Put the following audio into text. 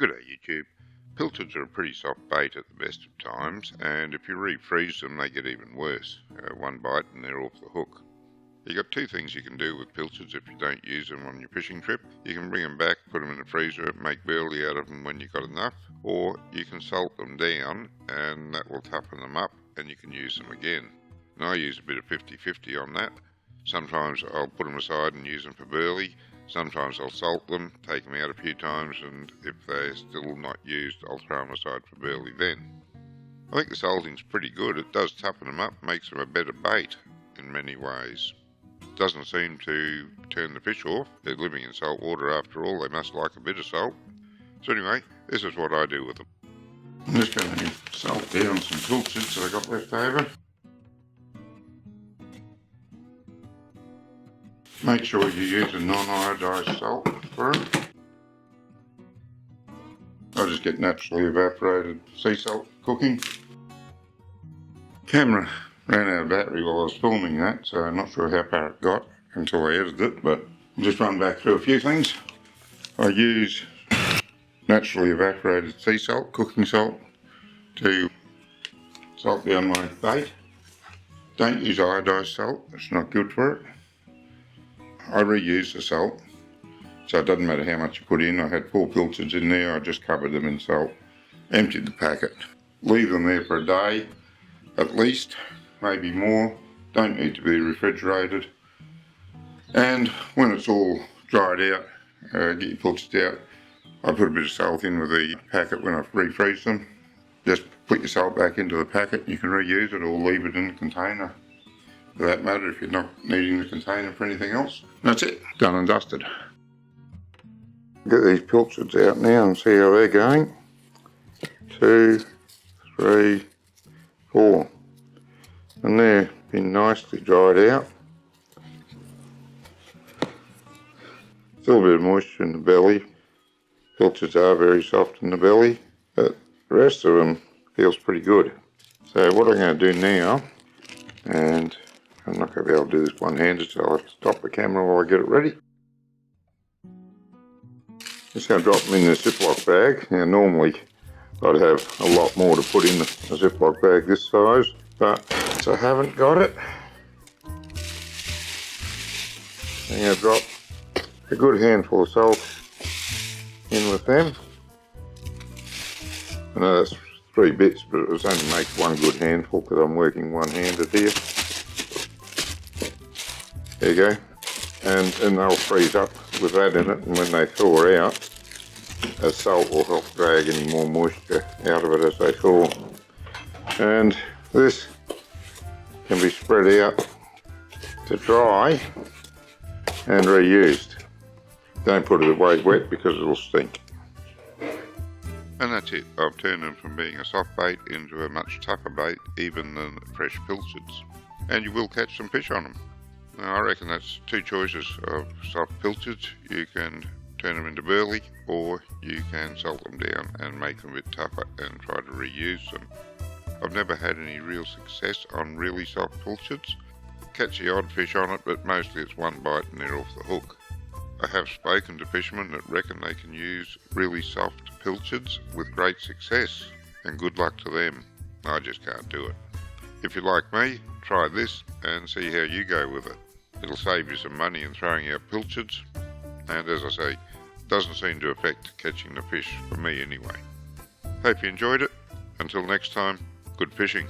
G'day YouTube. Pilchards are a pretty soft bait at the best of times, and if you refreeze them they get even worse. One bite and they're off the hook. You got two things you can do with pilchards if you don't use them on your fishing trip. You can bring them back, put them in the freezer, make burley out of them when you've got enough, or you can salt them down and that will toughen them up and you can use them again. And I use a bit of 50-50 on that. Sometimes I'll put them aside and use them for burley. Sometimes I'll salt them, take them out a few times, and if they're still not used, I'll throw them aside for burley then. I think the salting's pretty good. It does toughen them up, makes them a better bait in many ways. Doesn't seem to turn the fish off. They're living in salt water after all. They must like a bit of salt. So anyway, this is what I do with them. I'm just going to salt down some pilchards that I got left over. Make sure you use a non-iodised salt for it. I just get naturally evaporated sea salt cooking. Camera ran out of battery while I was filming that, so I'm not sure how far it got until I edited it, but I'll just run back through a few things. I use naturally evaporated sea salt, cooking salt, to salt down my bait. Don't use iodised salt, it's not good for it. I reuse the salt, so it doesn't matter how much you put in. I had 4 pilchards in there, I just covered them in salt, emptied the packet. Leave them there for a day, at least, maybe more. Don't need to be refrigerated. And when it's all dried out, get your pilchards out. I put a bit of salt in with the packet when I refreeze them. Just put your salt back into the packet, you can reuse it or leave it in the container. For that matter, if you're not needing the container for anything else. That's it, done and dusted. Get these pilchards out now and see how they're going. 2, 3, 4. And they've been nicely dried out. Still a bit of moisture in the belly. Pilchards are very soft in the belly, but the rest of them feels pretty good. So what I'm going to do now, and I'm not going to be able to do this one-handed, so I'll have to stop the camera while I get it ready. Just going to drop them in the Ziploc bag. Now normally I'd have a lot more to put in a Ziploc bag this size, but since I haven't got it, I'm going to drop a good handful of salt in with them. I know that's 3 bits, but it only makes one good handful because I'm working one-handed here. There you go, and they'll freeze up with that in it, and when they thaw out, the salt will help drag any more moisture out of it as they thaw. And this can be spread out to dry and reused. Don't put it away wet because it'll stink. And that's it. I've turned them from being a soft bait into a much tougher bait even than fresh pilchards. And you will catch some fish on them. Now, I reckon that's 2 choices of soft pilchards. You can turn them into burley, or you can salt them down and make them a bit tougher and try to reuse them. I've never had any real success on really soft pilchards. Catch the odd fish on it, but mostly it's one bite and they're off the hook. I have spoken to fishermen that reckon they can use really soft pilchards with great success, and good luck to them. I just can't do it. If you're like me, try this and see how you go with it. It'll save you some money in throwing out pilchards, and as I say, doesn't seem to affect catching the fish, for me anyway. Hope you enjoyed it. Until next time, good fishing.